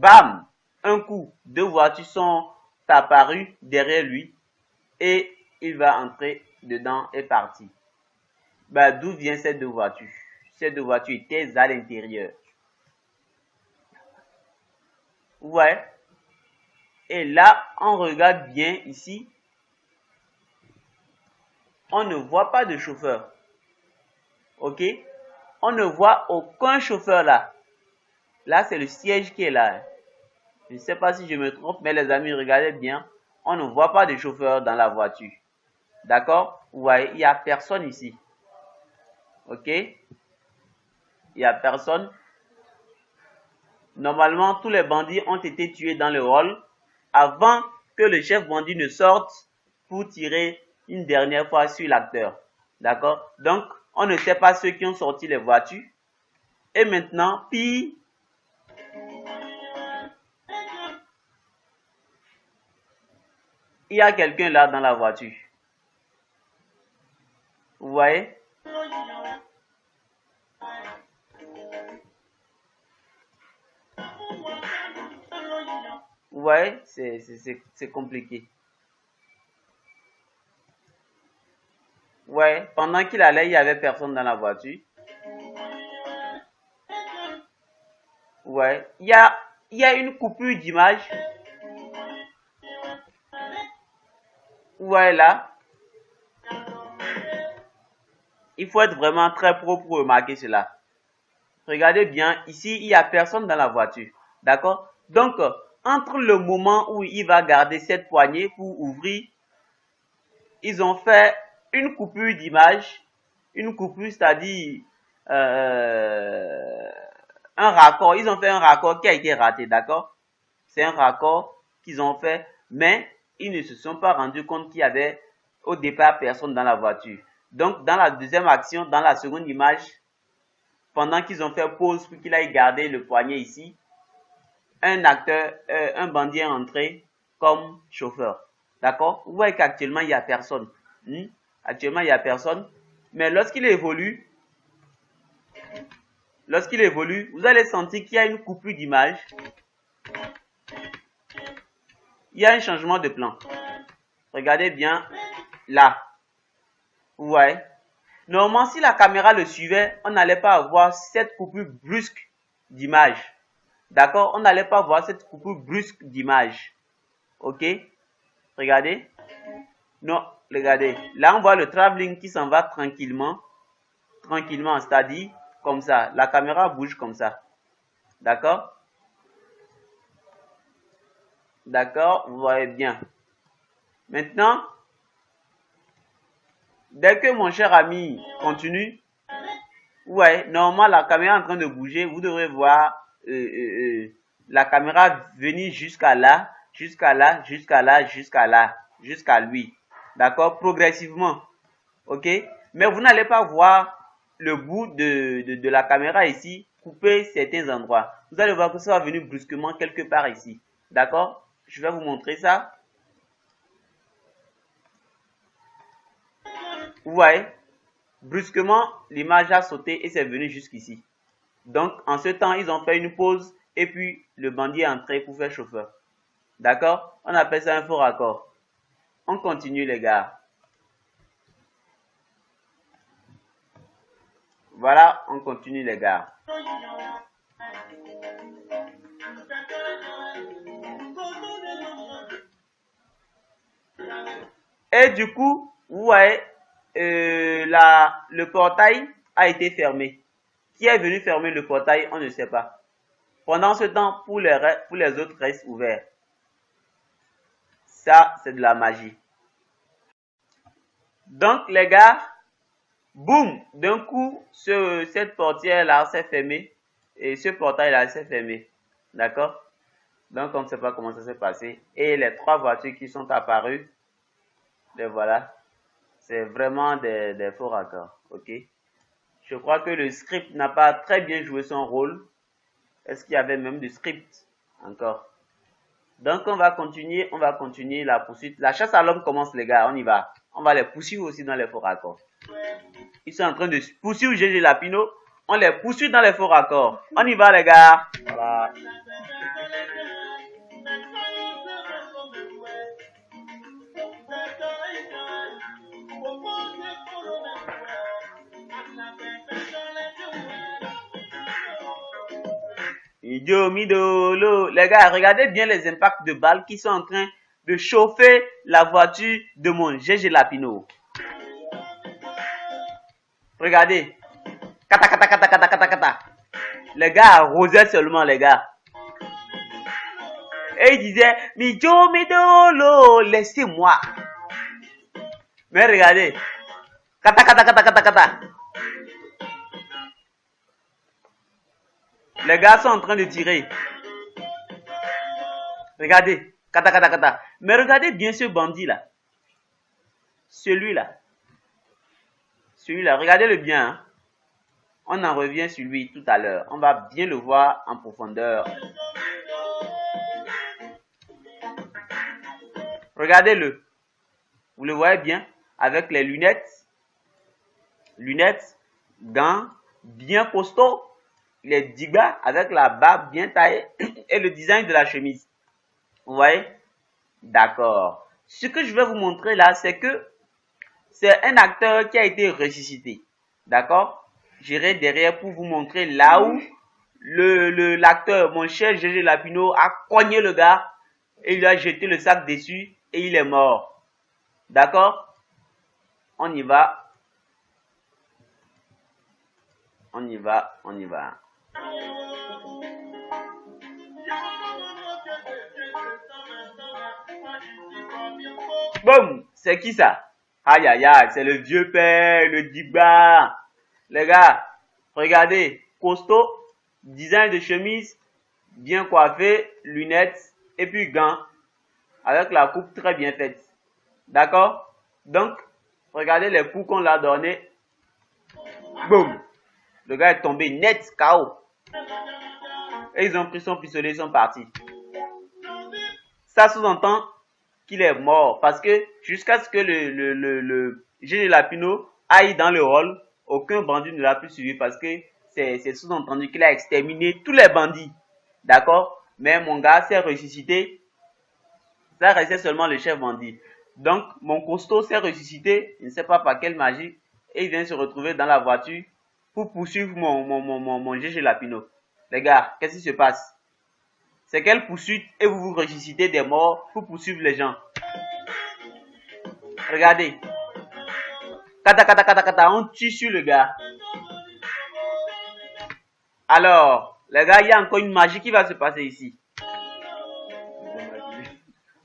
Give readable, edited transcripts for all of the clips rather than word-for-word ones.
bam, un coup, deux voitures sont apparues derrière lui et il va entrer dedans et partir. Ben, d'où viennent ces deux voitures? Ces deux voitures étaient à l'intérieur. Ouais. Et là, on regarde bien ici. On ne voit pas de chauffeur. Ok? On ne voit aucun chauffeur là. Là, c'est le siège qui est là. Je ne sais pas si je me trompe, mais les amis, regardez bien. On ne voit pas de chauffeur dans la voiture. D'accord? Vous voyez, il n'y a personne ici. Ok? Il n'y a personne. Normalement, tous les bandits ont été tués dans le hall avant que le chef bandit ne sorte pour tirer une dernière fois sur l'acteur. D'accord? Donc, on ne sait pas ceux qui ont sorti les voitures. Et maintenant, puis, il y a quelqu'un là dans la voiture. Vous voyez? Vous voyez? C'est compliqué. Ouais, pendant qu'il allait, il n'y avait personne dans la voiture. Ouais, il y a une coupure d'image. Ouais, là. Il faut être vraiment très pro pour remarquer cela. Regardez bien, ici, il n'y a personne dans la voiture. D'accord? Donc, entre le moment où il va garder cette poignée pour ouvrir, ils ont fait une coupure d'image. Une coupure, c'est-à-dire un raccord. Ils ont fait un raccord qui a été raté, d'accord? C'est un raccord qu'ils ont fait, mais ils ne se sont pas rendus compte qu'il y avait au départ personne dans la voiture. Donc, dans la deuxième action, dans la seconde image, pendant qu'ils ont fait pause pour qu'il aille garder le poignet ici, un acteur, un bandit est entré comme chauffeur. D'accord? Vous voyez qu'actuellement, il n'y a personne. Actuellement, il n'y a personne. Mais lorsqu'il évolue, vous allez sentir qu'il y a une coupure d'image. Il y a un changement de plan. Regardez bien là. Vous voyez? Normalement, si la caméra le suivait, on n'allait pas avoir cette coupure brusque d'image. D'accord? On n'allait pas voir cette coupure brusque d'image. Ok? Regardez. Non, regardez. Là, on voit le travelling qui s'en va tranquillement. Tranquillement, c'est-à-dire comme ça. La caméra bouge comme ça. D'accord? D'accord? Vous voyez bien. Maintenant, dès que mon cher ami continue, ouais, normalement, la caméra est en train de bouger. Vous devrez voir la caméra venir jusqu'à là, jusqu'à là, jusqu'à là, jusqu'à là, jusqu'à lui. D'accord? Progressivement. Ok? Mais vous n'allez pas voir le bout de la caméra ici couper certains endroits. Vous allez voir que ça va venir brusquement quelque part ici. D'accord? Je vais vous montrer ça. Vous voyez? Brusquement, l'image a sauté et c'est venu jusqu'ici. Donc, en ce temps, ils ont fait une pause et puis le bandit est entré pour faire chauffeur. D'accord? On appelle ça un faux raccord. On continue, les gars. Voilà, on continue, les gars. Et du coup, vous voyez, le portail a été fermé. Qui est venu fermer le portail, on ne sait pas. Pendant ce temps, pour les autres restent ouverts. Ça, c'est de la magie. Donc, les gars, boum, d'un coup, cette portière-là s'est fermée et ce portail-là s'est fermé. D'accord? Donc, on ne sait pas comment ça s'est passé. Et les trois voitures qui sont apparues, les voilà. C'est vraiment des faux raccords. Ok? Je crois que le script n'a pas très bien joué son rôle. Est-ce qu'il y avait même du script encore? Donc, on va continuer la poursuite. La chasse à l'homme commence, les gars. On y va. On va les poursuivre aussi dans les faux raccords. Ils sont en train de poursuivre GG Lapino. On les poursuit dans les faux raccords. On y va, les gars. Voilà. Midolo. Les gars, regardez bien les impacts de balles qui sont en train de chauffer la voiture de mon GG Lapino. Regardez. Kata, kata, kata, kata, kata, kata. Les gars arrosaient seulement, les gars. Et ils disaient, Midolo, laissez-moi. Mais regardez. Kata, kata, kata, kata, kata. Les gars sont en train de tirer. Regardez. Kata, kata, kata. Mais regardez bien ce bandit-là. Celui-là. Celui-là. Regardez-le bien. Hein. On en revient sur lui tout à l'heure. On va bien le voir en profondeur. Regardez-le. Vous le voyez bien. Avec les lunettes. Lunettes. Gants. Bien costaud. Les diguas avec la barbe bien taillée. Et le design de la chemise. Vous voyez? D'accord. Ce que je vais vous montrer là, c'est que c'est un acteur qui a été ressuscité. D'accord? J'irai derrière pour vous montrer là où l'acteur, mon cher GG Lapino, a cogné le gars et il lui a jeté le sac dessus et il est mort. D'accord? On y va. On y va, on y va. Boum! C'est qui ça? Aïe aïe aïe, c'est le vieux père, le Digba. Les gars, regardez, costaud, design de chemise, bien coiffé, lunettes et puis gants, avec la coupe très bien faite. D'accord? Donc, regardez les coups qu'on l'a donné. Boum! Le gars est tombé net, KO. Et ils ont pris son pistolet, ils sont partis. Ça sous-entend qu'il est mort parce que jusqu'à ce que le GG Lapino aille dans le hall, aucun bandit ne l'a plus suivi parce que c'est sous-entendu qu'il a exterminé tous les bandits. D'accord? Mais mon gars s'est ressuscité. Ça restait seulement le chef bandit. Donc, mon costaud s'est ressuscité, je ne sais pas par quelle magie, et il vient se retrouver dans la voiture pour poursuivre mon GG Lapino. Les gars, qu'est-ce qui se passe? C'est quelle poursuite et vous vous ressuscitez des morts pour poursuivre les gens? Regardez. Kata, kata, kata, kata, on tue sur le gars. Alors, les gars, il y a encore une magie qui va se passer ici.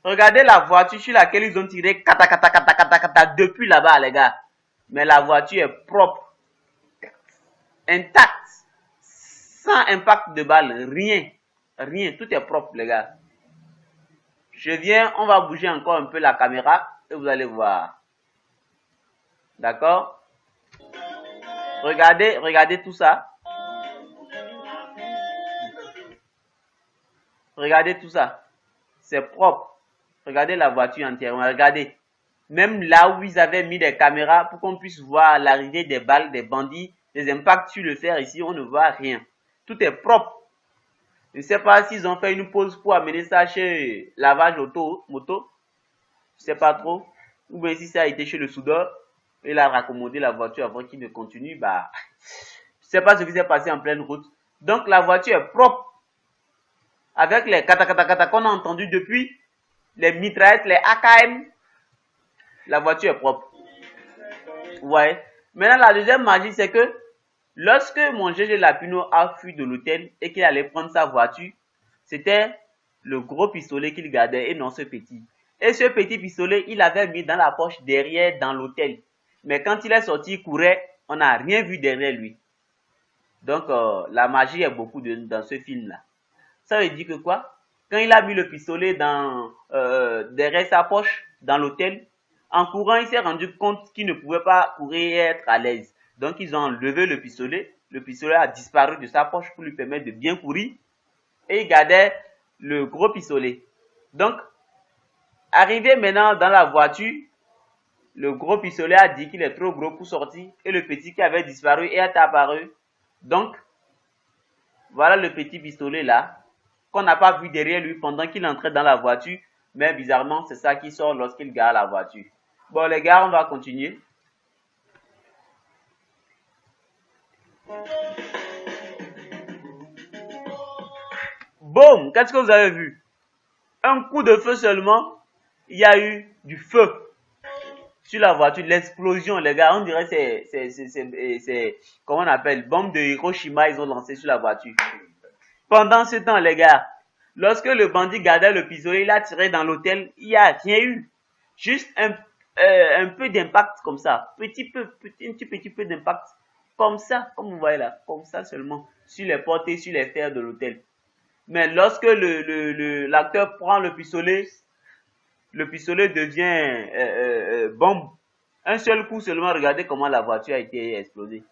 Regardez la voiture sur laquelle ils ont tiré kata, kata, kata, kata, kata depuis là-bas, les gars. Mais la voiture est propre. Intacte. Sans impact de balle. Rien. Rien. Tout est propre, les gars. Je viens, on va bouger encore un peu la caméra et vous allez voir. D'accord? Regardez, regardez tout ça. Regardez tout ça. C'est propre. Regardez la voiture entièrement. Regardez. Même là où ils avaient mis des caméras pour qu'on puisse voir l'arrivée des balles, des bandits, des impacts sur le fer ici, on ne voit rien. Tout est propre. Je ne sais pas s'ils ont fait une pause pour amener ça chez lavage auto, moto. Je ne sais pas trop. Ou bien si ça a été chez le soudeur. Il a raccommodé la voiture avant qu'il ne continue. Bah, je ne sais pas ce qui s'est passé en pleine route. Donc la voiture est propre. Avec les kata kata kata qu'on a entendu depuis. Les mitraillettes, les AKM. La voiture est propre. Ouais. Maintenant, la deuxième magie, c'est que lorsque mon GG Lapino a fui de l'hôtel et qu'il allait prendre sa voiture, c'était le gros pistolet qu'il gardait et non ce petit. Et ce petit pistolet, il l'avait mis dans la poche derrière dans l'hôtel. Mais quand il est sorti, il courait, on n'a rien vu derrière lui. Donc, la magie est beaucoup dans ce film-là. Ça veut dire que quoi? Quand il a mis le pistolet derrière sa poche, dans l'hôtel, en courant, il s'est rendu compte qu'il ne pouvait pas courir et être à l'aise. Donc, ils ont enlevé le pistolet. Le pistolet a disparu de sa poche pour lui permettre de bien courir. Et il gardait le gros pistolet. Donc, arrivé maintenant dans la voiture, le gros pistolet a dit qu'il est trop gros pour sortir. Et le petit qui avait disparu est apparu. Donc, voilà le petit pistolet là, qu'on n'a pas vu derrière lui pendant qu'il entrait dans la voiture. Mais bizarrement, c'est ça qui sort lorsqu'il gare la voiture. Bon les gars, on va continuer. Boum, qu'est-ce que vous avez vu? Un coup de feu seulement, il y a eu du feu sur la voiture, l'explosion, les gars, on dirait c'est, comment on appelle, bombe de Hiroshima, ils ont lancé sur la voiture. Pendant ce temps, les gars, lorsque le bandit gardait le pistolet, il a tiré dans l'hôtel, il n'y a rien eu. Juste un peu d'impact comme ça, un petit peu d'impact, comme ça, comme vous voyez là, comme ça seulement, sur les portes et sur les fers de l'hôtel. Mais lorsque l'acteur prend le pistolet devient bombe. Un seul coup seulement, regardez comment la voiture a été explosée.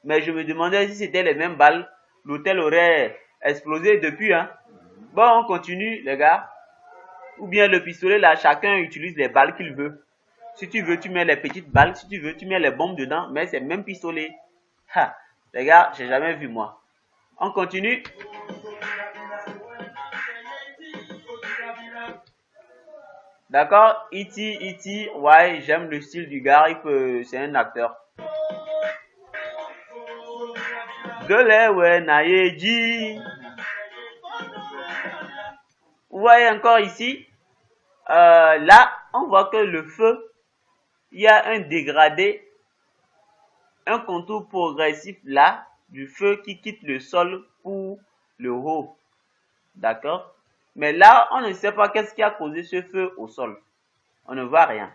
Mais je me demandais si c'était les mêmes balles, l'hôtel aurait explosé depuis. Hein. Bon, on continue, les gars. Ou bien le pistolet, là, chacun utilise les balles qu'il veut. Si tu veux, tu mets les petites balles. Si tu veux, tu mets les bombes dedans. Mais c'est le même pistolet. Ha, les gars, j'ai jamais vu moi. On continue. D'accord, E.T., ouais, j'aime le style du gars, c'est un acteur. De l'ewe nayeji. Vous voyez encore ici, là, on voit que le feu, il y a un dégradé, un contour progressif là, du feu qui quitte le sol pour le haut. D'accord? Mais là, on ne sait pas qu'est-ce qui a causé ce feu au sol. On ne voit rien.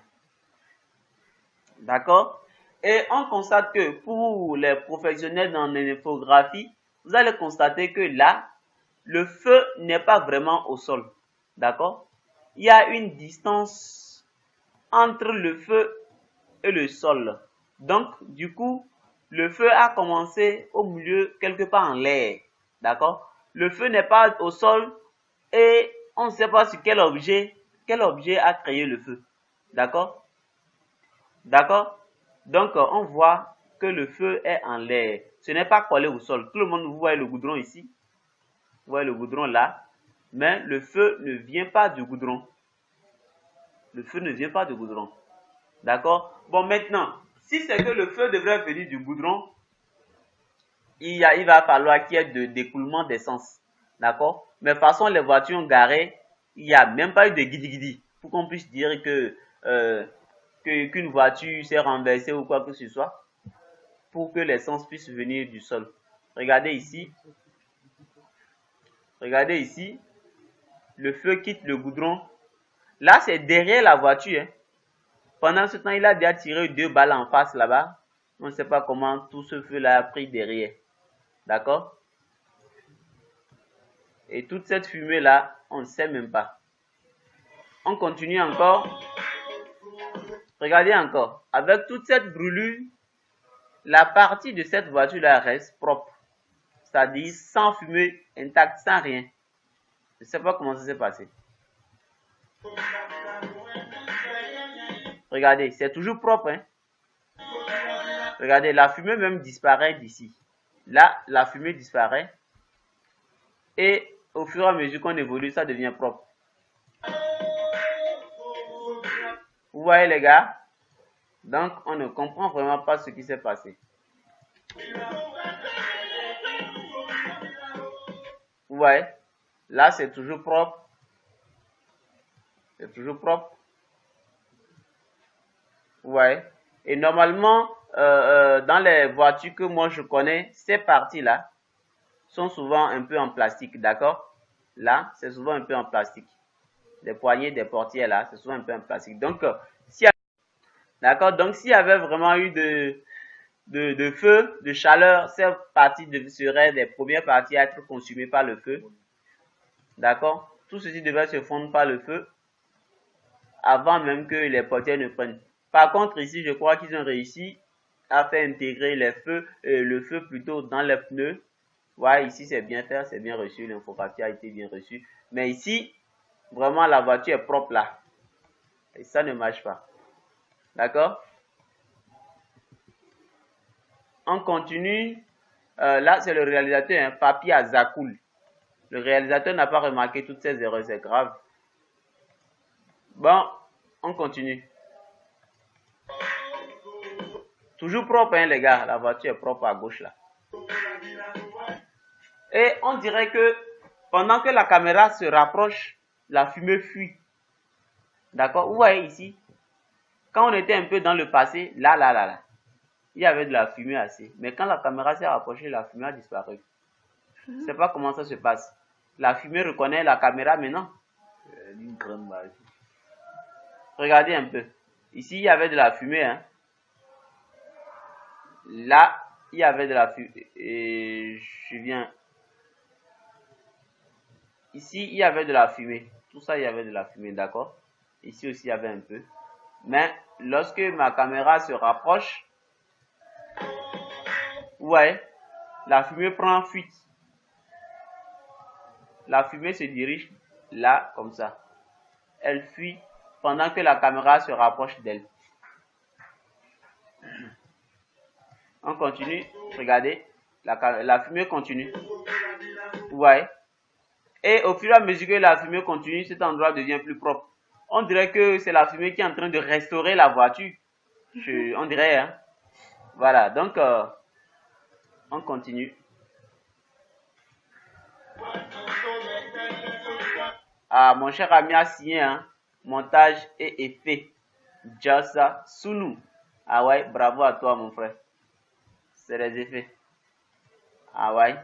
D'accord? Et on constate que pour les professionnels dans l'infographie, vous allez constater que là, le feu n'est pas vraiment au sol. D'accord? Il y a une distance entre le feu et le sol. Donc, du coup, le feu a commencé au milieu, quelque part en l'air. D'accord? Le feu n'est pas au sol et on ne sait pas sur quel objet a créé le feu. D'accord? D'accord? Donc, on voit que le feu est en l'air. Ce n'est pas collé au sol. Tout le monde, vous voyez le goudron ici. Vous voyez le goudron là. Mais le feu ne vient pas du goudron. Le feu ne vient pas du goudron. D'accord? Bon, maintenant, si c'est que le feu devrait venir du goudron, il va falloir qu'il y ait de d'écoulement d'essence. D'accord? Mais de toute façon, les voitures garées, il n'y a même pas eu de guidi-guidi pour qu'on puisse dire qu'une voiture s'est renversée ou quoi que ce soit pour que l'essence puisse venir du sol. Regardez ici. Regardez ici. Le feu quitte le goudron. Là, c'est derrière la voiture. Hein. Pendant ce temps, il a déjà tiré 2 balles en face là-bas. On ne sait pas comment tout ce feu-là a pris derrière. D'accord? Et toute cette fumée-là, on ne sait même pas. On continue encore. Regardez encore. Avec toute cette brûlure, la partie de cette voiture-là reste propre. C'est-à-dire sans fumée, intacte, sans rien. Je ne sais pas comment ça s'est passé. Regardez, c'est toujours propre. Hein? Regardez, la fumée même disparaît d'ici. Là, la fumée disparaît. Et au fur et à mesure qu'on évolue, ça devient propre. Vous voyez les gars? Donc, on ne comprend vraiment pas ce qui s'est passé. Vous voyez? Là, c'est toujours propre. C'est toujours propre. Vous voyez? Et normalement, dans les voitures que moi je connais, ces parties-là sont souvent un peu en plastique, d'accord? Là, c'est souvent un peu en plastique. Les poignées des portières là, c'est souvent un peu en plastique. Donc, d'accord? Donc, s'il y avait vraiment eu de feu, de chaleur, ces parties seraient les premières parties à être consumées par le feu. D'accord? Tout ceci devait se fondre par le feu avant même que les portières ne prennent. Par contre, ici, je crois qu'ils ont réussi à faire intégrer le feu plutôt dans les pneus. Ouais, ici, c'est bien fait, c'est bien reçu, l'infographie a été bien reçue. Mais ici, vraiment, la voiture est propre là. Et ça ne marche pas. D'accord? On continue. Là, c'est le réalisateur, hein, Papi Azakoul. Le réalisateur n'a pas remarqué toutes ces erreurs, c'est grave. Bon, on continue. Toujours propre, hein, les gars. La voiture est propre à gauche, là. Et on dirait que pendant que la caméra se rapproche, la fumée fuit. D'accord? Vous voyez ici, quand on était un peu dans le passé, là, il y avait de la fumée assez. Mais quand la caméra s'est rapprochée, la fumée a disparu. Je ne sais pas comment ça se passe. La fumée reconnaît la caméra maintenant. Une grande magie. Regardez un peu. Ici, il y avait de la fumée. Hein. Là, il y avait de la fumée. Et je viens. Ici, il y avait de la fumée. Tout ça, il y avait de la fumée, d'accord? Ici aussi, il y avait un peu. Mais lorsque ma caméra se rapproche, vous voyez, la fumée prend fuite. La fumée se dirige là, comme ça. Elle fuit pendant que la caméra se rapproche d'elle. On continue. Regardez. La fumée continue. Vous voyez? Et au fur et à mesure que la fumée continue, cet endroit devient plus propre. On dirait que c'est la fumée qui est en train de restaurer la voiture. On dirait, hein. Voilà, donc, on continue. Ah, mon cher ami a signé, hein. Montage et effet. Jassa Sunu. Ah ouais, bravo à toi, mon frère. C'est les effets. Ah ouais.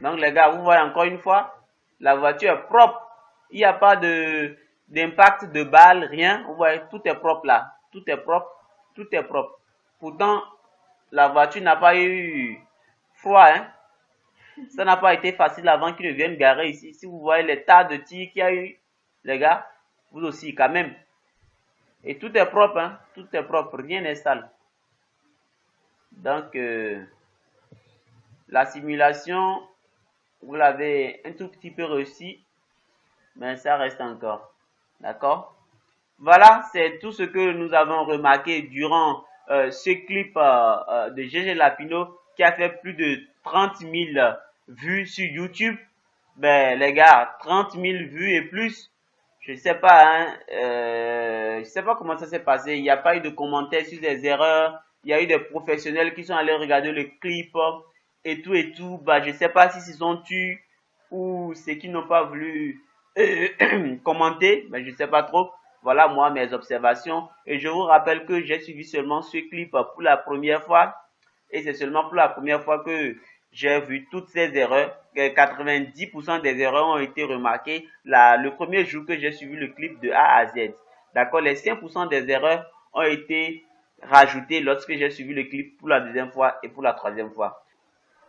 Donc les gars, vous voyez encore une fois, la voiture est propre. Il n'y a pas d'impact de balles, rien. Vous voyez, tout est propre là. Tout est propre. Tout est propre. Pourtant, la voiture n'a pas eu froid. Hein? Ça n'a pas été facile avant qu'ils ne viennent garer ici. Si vous voyez les tas de tirs qu'il y a eu, les gars, vous aussi quand même. Et tout est propre. Hein? Tout est propre. Rien n'est sale. Donc, la simulation... Vous l'avez un tout petit peu réussi, mais ça reste encore. D'accord? Voilà, c'est tout ce que nous avons remarqué durant ce clip de GG Lapino qui a fait plus de 30 000 vues sur YouTube. Ben, les gars, 30 000 vues et plus, je sais pas, hein, je sais pas comment ça s'est passé. Il n'y a pas eu de commentaires sur des erreurs. Il y a eu des professionnels qui sont allés regarder le clip et tout. Bah, je sais pas si ce sont tués ou ceux qui n'ont pas voulu commenter. Mais je sais pas trop. Voilà, moi, mes observations. Et je vous rappelle que j'ai suivi seulement ce clip pour la première fois. Et c'est seulement pour la première fois que j'ai vu toutes ces erreurs. 90% des erreurs ont été remarquées le premier jour que j'ai suivi le clip de A à Z. D'accord? Les 5% des erreurs ont été rajoutées lorsque j'ai suivi le clip pour la deuxième fois et pour la troisième fois.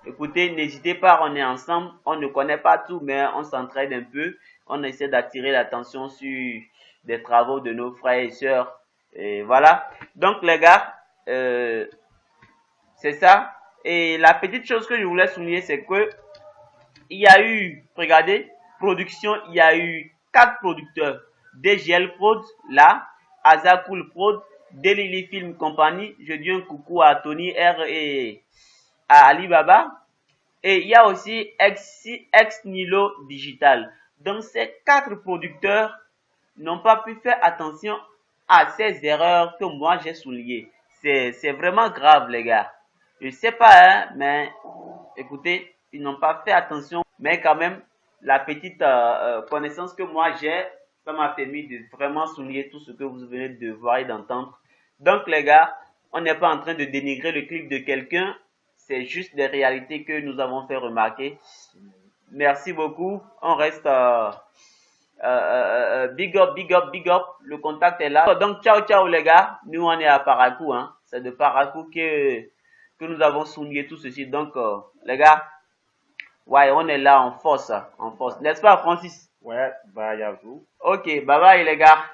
Écoutez, n'hésitez pas, on est ensemble. On ne connaît pas tout, mais on s'entraide un peu. On essaie d'attirer l'attention sur des travaux de nos frères et sœurs. Et voilà. Donc, les gars, c'est ça. Et la petite chose que je voulais souligner, c'est que il y a eu, regardez, production, il y a eu 4 producteurs. DGL Prod, là, Azacool Prod, Delili Film Company. Je dis un coucou à Tony R et à Alibaba. Et il y a aussi Ex Nilo Digital. Donc, ces 4 producteurs n'ont pas pu faire attention à ces erreurs que moi j'ai soulignées. C'est vraiment grave, les gars. Je sais pas, hein, mais écoutez, ils n'ont pas fait attention. Mais quand même, la petite connaissance que moi j'ai, ça m'a permis de vraiment souligner tout ce que vous venez de voir et d'entendre. Donc, les gars, on n'est pas en train de dénigrer le clip de quelqu'un. C'est juste des réalités que nous avons fait remarquer. Merci beaucoup. On reste big up, big up, big up. Le contact est là. Donc, ciao, ciao les gars. Nous, on est à Parakou. Hein. C'est de Parakou que nous avons souligné tout ceci. Donc, les gars, ouais, on est là en force. N'est-ce pas, Francis? Ouais, bye à vous. Ok, bye bye les gars.